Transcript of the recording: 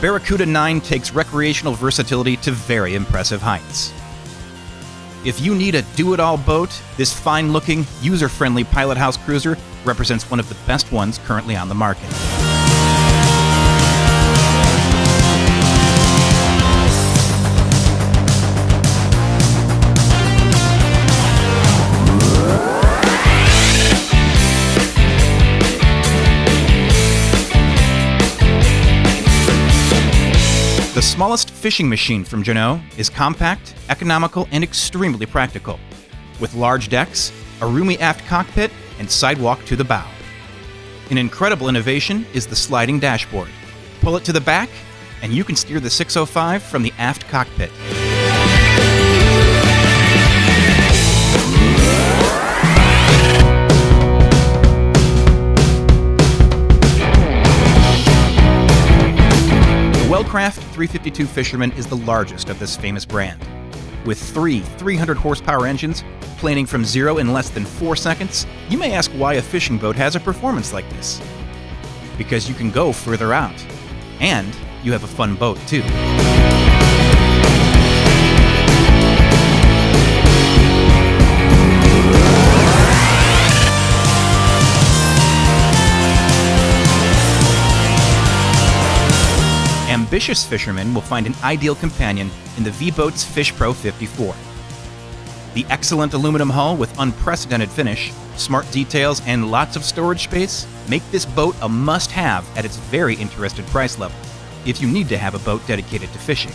Barracuda 9 takes recreational versatility to very impressive heights. If you need a do-it-all boat, this fine-looking, user-friendly pilot house cruiser represents one of the best ones currently on the market. The smallest fishing machine from Jeanneau is compact, economical, and extremely practical, with large decks, a roomy aft cockpit, and sidewalk to the bow. An incredible innovation is the sliding dashboard. Pull it to the back, and you can steer the 605 from the aft cockpit. Wellcraft 352 Fisherman is the largest of this famous brand. With three 300 horsepower engines, planing from 0 in less than 4 seconds, you may ask why a fishing boat has a performance like this. Because you can go further out. And you have a fun boat, too. Ambitious fishermen will find an ideal companion in the V-Boat's Fish Pro 54. The excellent aluminum hull with unprecedented finish, smart details, and lots of storage space make this boat a must-have at its very interesting price level, if you need to have a boat dedicated to fishing.